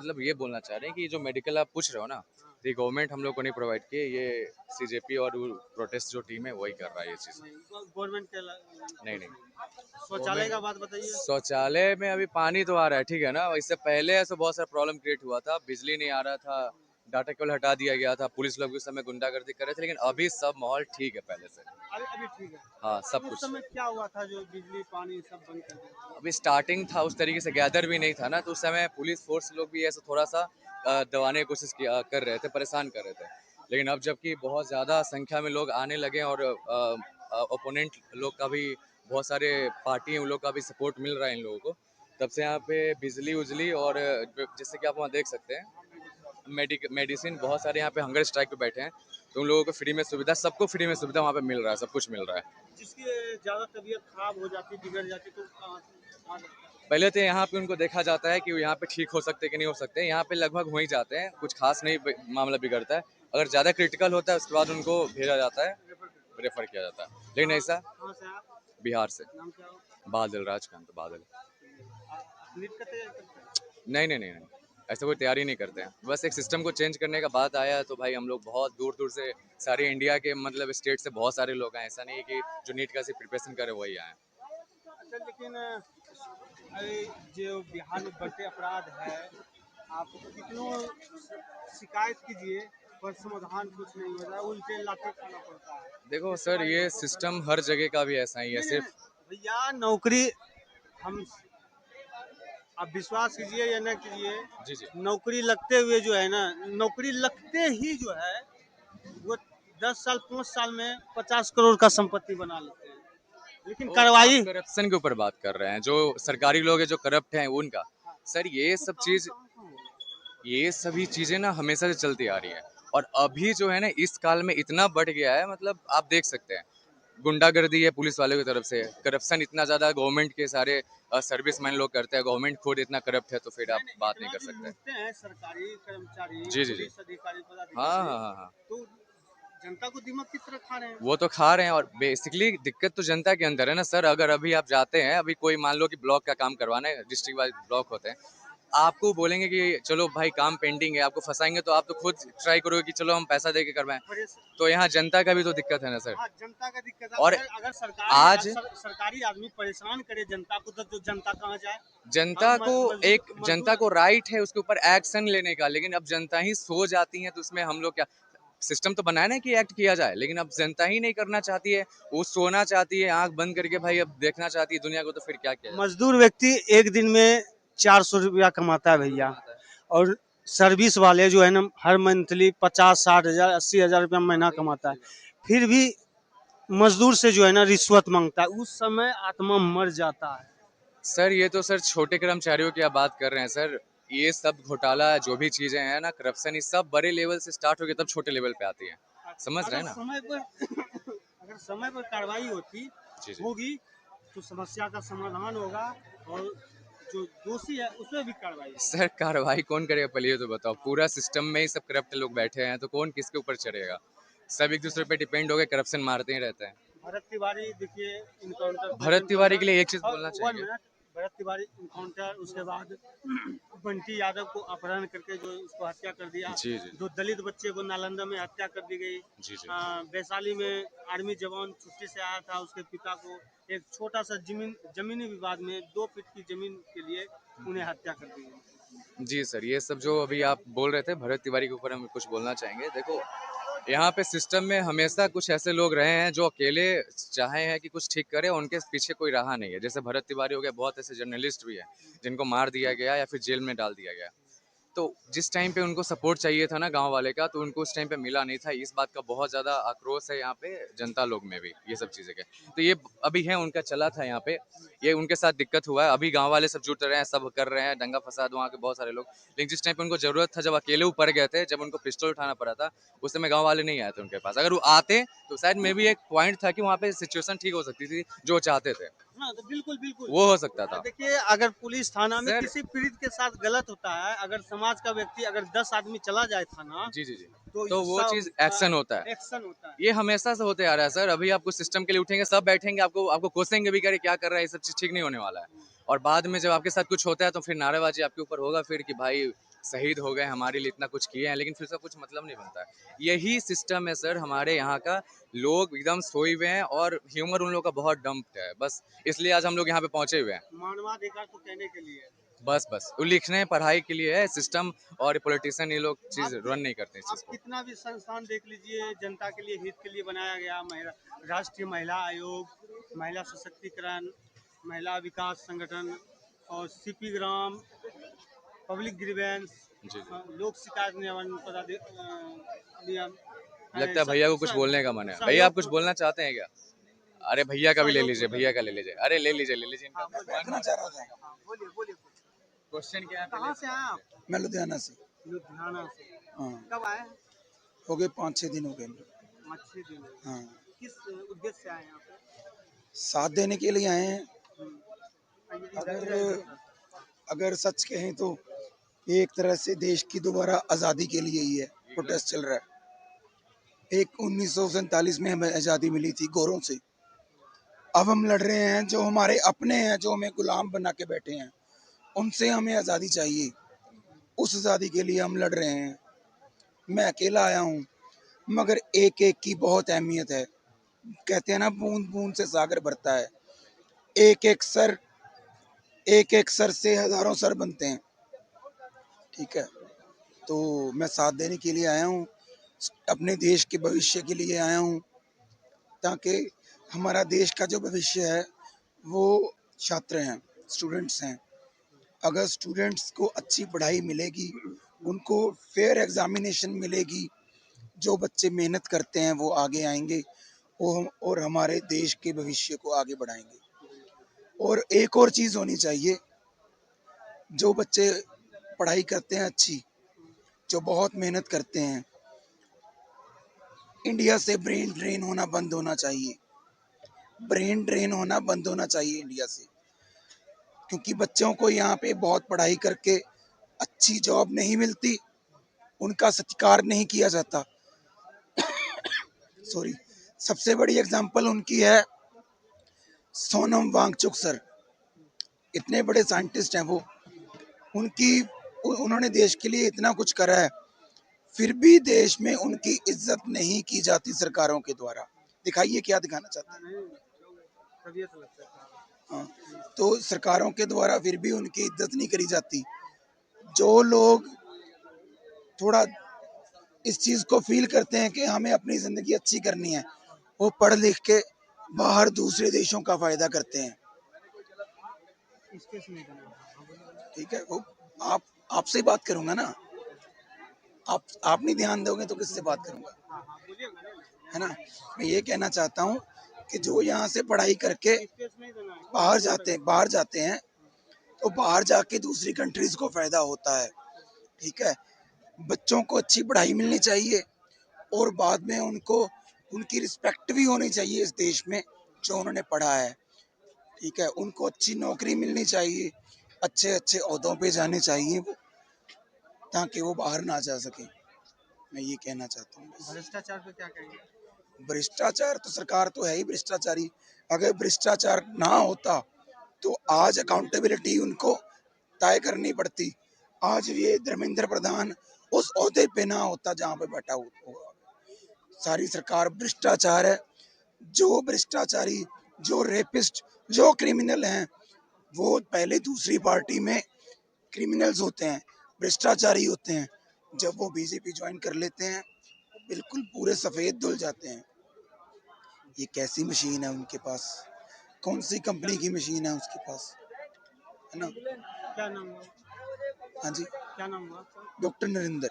मतलब ये बोलना चाह रहे हैं कि जो मेडिकल आप पूछ रहे हो ना, ये गवर्नमेंट हम लोग को नहीं प्रोवाइड किए, ये सीजेपी और प्रोटेस्ट जो टीम है वही कर रहा है ये चीज़। गवर्नमेंट के नहीं नहीं, शौचालय गवर्नमेंट का बात बताइए। शौचालय में अभी पानी तो आ रहा है, ठीक है ना। इससे पहले ऐसे बहुत सारा प्रॉब्लम क्रिएट हुआ था, बिजली नहीं आ रहा था, डाटा केबल हटा दिया गया था, पुलिस लोग भी उस समय गुंडागर्दी कर रहे थे, लेकिन अभी सब माहौल ठीक है पहले से। अभी अभी ठीक है। हाँ, सब उस कुछ। समय क्या हुआ था जो बिजली पानी सब बंद कर दिया? अभी स्टार्टिंग था, उस तरीके से गैदर भी नहीं था ना, तो उस समय पुलिस फोर्स लोग भी ऐसा थोड़ा सा दबाने की कोशिश किया कर रहे थे, परेशान कर रहे थे। लेकिन अब जबकि बहुत ज़्यादा संख्या में लोग आने लगे और ओपोनेंट लोग का भी, बहुत सारे पार्टी उन लोग का भी सपोर्ट मिल रहा है इन लोगों को, तब से यहाँ पे बिजली उजली और जैसे कि आप वहाँ देख सकते हैं, मेडिसिन बहुत सारे यहाँ पे हंगर स्ट्राइक पे बैठे हैं, तो उन लोगों को फ्री में सुविधा, सबको फ्री में सुविधा वहाँ पे मिल रहा है, सब कुछ मिल रहा है। जिसकी ज़्यादा तबीयत खराब हो जाती, बिगड़ जाती तो कहाँ जाता है? पहले तो यहाँ पे उनको देखा जाता है कि वो यहाँ पे ठीक हो सकते हैं कि नहीं हो सकते। यहाँ पे लगभग हो ही जाते हैं, कुछ खास नहीं मामला बिगड़ता है। अगर ज़्यादा क्रिटिकल होता है उसके बाद उनको भेजा जाता है, रेफर किया जाता है। लेकिन कहाँ ऐसा कहाँ से आप? बिहार से। नाम क्या हो? बादल, राजकांत बादल। नीट का तैयारी करते हैं? नहीं नहीं नहीं नहीं, ऐसा कोई तैयारी नहीं करते हैं, बस एक सिस्टम को चेंज करने का बात आया है, तो भाई हम लोग बहुत दूर दूर से, सारे इंडिया के मतलब स्टेट से बहुत सारे लोग आए, ऐसा नहीं है कि जो नीट का सिर्फ प्रिपरेशन करे वही आए। अच्छा, लेकिन अरे जो बिहार में बढ़ते अपराध है, आप कितनों शिकायत कीजिए पर समाधान कुछ नहीं हो रहा है, उल्टे लाते खाना पड़ता है। देखो इसके सर, बारे में ये बताओ। सिस्टम हर जगह का भी ऐसा ही है, नहीं नहीं सिर्फ नहीं भैया, नौकरी हम, आप विश्वास कीजिए या न कीजिए, जी जी। नौकरी लगते हुए जो है ना, नौकरी लगते ही जो है वो 10 साल 5 साल में 50 करोड़ का संपत्ति बना लेते हैं, लेकिन ओ, आप कार्रवाई। करप्शन के ऊपर बात कर रहे हैं, जो सरकारी लोग हैं जो करप्ट हैं उनका। सर ये वो सब काम चीज, कहाँ का होगा? ये सभी चीजें ना हमेशा से चलती आ रही है, और अभी जो है ना इस काल में इतना बढ़ गया है, मतलब आप देख सकते हैं, गुंडागर्दी है पुलिस वालों की तरफ से, करप्शन इतना ज्यादा गवर्नमेंट के सारे सर्विसमैन लोग करते हैं, गवर्नमेंट खुद इतना करप्ट है, तो फिर आप नहीं नहीं, बात नहीं इतना कर जो सकते। लूटते हैं सरकारी कर्मचारी, जी जी जी। पुलिस अधिकारी, हाँ पदाधिकारी, हाँ हाँ हाँ। तो जनता को दिमाग की तरह खा रहे हैं। वो तो खा रहे हैं, और बेसिकली दिक्कत तो जनता के अंदर है ना सर। अगर अभी आप जाते हैं, अभी कोई मान लो कि ब्लॉक का काम करवाना है, डिस्ट्रिक्ट वाइज ब्लॉक होते हैं, आपको बोलेंगे कि चलो भाई काम पेंडिंग है, आपको फंसाएंगे, तो आप तो खुद ट्राई करोगे कि चलो हम पैसा दे के करवाएं। परेश तो यहाँ जनता का भी तो दिक्कत है ना सर। हाँ, जनता का दिक्कत है। और अगर अगर सरकार आज सरकारी आदमी परेशान करे जनता को, तो जो जनता कहाँ जाए? हाँ, जनता को, एक मजदूर जनता मजदूर। को राइट है उसके ऊपर एक्शन लेने का, लेकिन अब जनता ही सो जाती है, तो उसमें हम लोग क्या, सिस्टम तो बनाया ना कि एक्ट किया जाए, लेकिन अब जनता ही नहीं करना चाहती है, वो सोना चाहती है आंख बंद करके, भाई अब देखना चाहती है दुनिया को, तो फिर क्या किया जा मजदूर व्यक्ति एक दिन में 400 रुपया कमाता है भैया, सकता है। और सर्विस वाले जो है ना हर मंथली 50-60 हजार 80 हजार रुपया महीना सही बात, कमाता है, सही बात। फिर भी मजदूर से जो है ना रिश्वत मांगता है, उस समय आत्मा मर जाता है। सर ये तो सर छोटे कर्मचारियों की आप बात कर रहे हैं सर, ये सब घोटाला जो भी चीजें हैं ना, करप्शन, ये सब बड़े लेवल से स्टार्ट होकर तब छोटे लेवल पे आती है, समझ रहे अगर हैं ना। समय पर अगर समय पर कार्रवाई जी जी। होगी तो समस्या का समाधान होगा, और जो दोषी है उसमें भी कार्रवाई सर होगी। कार्रवाई कौन करेगा पहले ये तो बताओ, पूरा सिस्टम में ही सब करप्ट लोग बैठे हैं, तो कौन किसके ऊपर चढ़ेगा। सब एक दूसरे पे डिपेंड हो गए, करप्शन मारते ही रहते हैं। भरत तिवारी देखिए, इनकाउंटर पे भरत तिवारी के इनकाउंटर। लिए एक चीज और बोलना 1 चाहेंगे। मिनट, भरत तिवारी इनकाउंटर, उसके बाद बंटी यादव को अपहरण करके जो उसको हत्या कर दिया, जी जी। 2 दलित बच्चे को नालंदा में हत्या कर दी गई। जी जी। वैशाली में आर्मी जवान छुट्टी से आया था, उसके पिता को एक छोटा सा जमीनी विवाद में 2 फीट की जमीन के लिए उन्हें हत्या कर दी गई। जी सर, ये सब जो अभी आप बोल रहे थे भरत तिवारी के ऊपर, हम कुछ बोलना चाहेंगे। देखो, यहाँ पे सिस्टम में हमेशा कुछ ऐसे लोग रहे हैं जो अकेले चाहे हैं कि कुछ ठीक करे, उनके पीछे कोई रहा नहीं है। जैसे भरत तिवारी हो गया, बहुत ऐसे जर्नलिस्ट भी हैं जिनको मार दिया गया या फिर जेल में डाल दिया गया। तो जिस टाइम पे उनको सपोर्ट चाहिए था ना गांव वाले का, तो उनको उस टाइम पे मिला नहीं था। इस बात का बहुत ज़्यादा आक्रोश है यहाँ पे जनता लोग में भी, ये सब चीज़ें के। तो ये अभी है, उनका चला था यहाँ पे, ये उनके साथ दिक्कत हुआ है। अभी गांव वाले सब जुट रहे हैं, सब कर रहे हैं, दंगा फसाद वहाँ के बहुत सारे लोग। लेकिन जिस टाइम पे उनको ज़रूरत था, जब अकेले वो पड़ गए थे, जब उनको पिस्टल उठाना पड़ा था, उस समय गाँव वाले नहीं आए थे उनके पास। अगर वो आते तो शायद मे भी एक पॉइंट था कि वहाँ पे सिचुएशन ठीक हो सकती थी, जो वो चाहते थे, हाँ, तो बिल्कुल बिल्कुल। वो हो सकता था। देखिए, अगर पुलिस थाना में सर किसी पीड़ित के साथ गलत होता है, अगर समाज का व्यक्ति, अगर 10 आदमी चला जाए थाना, जी जी जी, तो तो वो सब चीज़ एक्शन होता है। एक्शन होता है। ये हमेशा से होते आ रहा है सर। अभी आपको सिस्टम के लिए उठेंगे, सब बैठेंगे, आपको आपको कोसेंगे भी, करे क्या कर रहा है, ये सब चीज़ ठीक नहीं होने वाला है। और बाद में जब आपके साथ कुछ होता है, तो फिर नारेबाजी आपके ऊपर होगा फिर कि भाई शहीद हो गए, हमारे लिए इतना कुछ किए हैं, लेकिन फिर उसका कुछ मतलब नहीं बनता है। यही सिस्टम है सर हमारे यहाँ का। लोग एकदम सोए हुए हैं और ह्यूमर उन लोगों का बहुत डंप्ड है, बस इसलिए आज हम लोग यहाँ पे पहुंचे हुए हैं। मानवाधिकार तो कहने के लिए है। बस वो लिखने पढ़ाई के लिए है सिस्टम, और पॉलिटिशियन ये लोग चीज आप रन नहीं करते इस चीज आप को। कितना भी संस्थान देख लीजिए, जनता के लिए, हित के लिए बनाया गया, महिला राष्ट्रीय महिला आयोग, महिला सशक्तिकरण, महिला विकास संगठन और सीपी ग्राम, पब्लिक ग्रीवेंस, जी जी। लोक शिकायत नियमन नियम, लगता है भैया को कुछ बोलने का मन है। भैया आप सहयोग कुछ बोलना चाहते हैं क्या? अरे भैया का भी ले सहयोग लीजिए, पोर्टल। भैया का ले लीजिए। अरे ले लीजिए हाँ इनका। बोलिए। बैठना चाह रहा था। हाँ बोलिए बोलिए। क्वेश्चन क्या है कहाँ से आए आप? मैं लुधियाना से। लुधियाना से। हाँ, कब आए हैं? हो गए 5-6 दिन हो गए। अच्छे दिन में। हाँ, किस उद्देश्य से आए हैं यहाँ पे? साथ देने के लिए आए हैं। इधर इधर इधर अगर सर। अगर सच कहें तो ये एक तरह से देश की दोबारा आज़ादी के लिए ही है, प्रोटेस्ट चल रहा है। एक 1947 में हमें आज़ादी मिली थी गोरों से। अब हम लड़ रहे हैं, जो हमारे अपने हैं, जो हमें गुलाम बना के बैठे हैं, उनसे हमें आज़ादी चाहिए। उस आज़ादी के लिए हम लड़ रहे हैं। मैं अकेला आया हूँ, मगर एक एक की बहुत अहमियत है। कहते हैं ना, बूंद बूंद से सागर भरता है। एक एक सर से हजारों सर बनते हैं। ठीक है, तो मैं साथ देने के लिए आया हूँ, अपने देश के भविष्य के लिए आया हूँ, ताकि हमारा देश का जो भविष्य है वो छात्र हैं, स्टूडेंट्स हैं। अगर स्टूडेंट्स को अच्छी पढ़ाई मिलेगी, उनको फेयर एग्जामिनेशन मिलेगी, जो बच्चे मेहनत करते हैं वो आगे आएंगे और हमारे देश के भविष्य को आगे बढ़ाएंगे। और एक और चीज़ होनी चाहिए, जो बच्चे पढ़ाई करते हैं अच्छी, जो बहुत मेहनत करते हैं, इंडिया से ब्रेन ड्रेन होना बंद होना चाहिए। ब्रेन ड्रेन होना बंद होना चाहिए इंडिया से, क्योंकि बच्चों को यहाँ पे बहुत पढ़ाई करके अच्छी जॉब नहीं मिलती, उनका सत्कार नहीं किया जाता। सॉरी, सबसे बड़ी एग्जांपल उनकी है सोनम वांगचुक सर। इतने बड़े साइंटिस्ट हैं वो, उनकी उन्होंने देश के लिए इतना कुछ करा है, फिर भी देश में उनकी इज्जत नहीं की जाती सरकारों के द्वारा। दिखाइए क्या दिखाना चाहते हैं। नहीं, तबीयत लगता है। हाँ, तो सरकारों के द्वारा फिर भी उनकी इज्जत नहीं करी जाती। जो लोग थोड़ा इस चीज़ को फील करते हैं कि हमें अपनी ज़िंदगी अच्छी करनी है, वो पढ़ लिख के बाहर दूसरे देशों का फ़ायदा करते हैं। स्पेस नहीं देना। हाँ बोलिए। ठीक है, वो आप आपसे ही बात करूंगा ना। आप नहीं ध्यान दोगे तो किससे बात करूंगा, हाँ हाँ बोलिए ना। है ना। मैं ये कहना चाहता हूँ कि जो यहाँ से पढ़ाई करके स्पेस नहीं देना है। बाहर जाते हैं, तो बाहर जाके दूसरी कंट्रीज को फायदा होता है। ठीक है, बच्चों को अच्छी पढ़ाई मिलनी चाहिए, और बाद में उनको उनकी रिस्पेक्ट भी होनी चाहिए इस देश में जो उन्होंने पढ़ा है। ठीक है, उनको अच्छी नौकरी मिलनी चाहिए, अच्छे अच्छे ओहदों पे जाने चाहिए वो, ताकि वो बाहर ना जा सके। मैं ये कहना चाहता हूँ बस। भ्रष्टाचार पे क्या कहेंगे? भ्रष्टाचार तो सरकार तो है ही भ्रष्टाचारी। अगर भ्रष्टाचार ना होता तो आज अकाउंटेबिलिटी उनको तय करनी पड़ती। आज ये धर्मेंद्र प्रधान उस ओहदे पे ना होता जहाँ पे बैठा हुआ। सारी सरकार भ्रष्टाचार है। जो भ्रष्टाचारी, जो रेपिस्ट, जो क्रिमिनल हैं, वो पहले दूसरी पार्टी में क्रिमिनल्स होते हैं, भ्रष्टाचारी होते हैं। जब वो बीजेपी ज्वाइन कर लेते हैं, बिल्कुल पूरे सफेद धुल जाते हैं। ये कैसी मशीन है उनके पास, कौन सी कंपनी की मशीन है उसके पास, है ना। क्या नाम हुआ? हाँ जी, क्या नाम हुआ आपका? डॉक्टर नरेंद्र।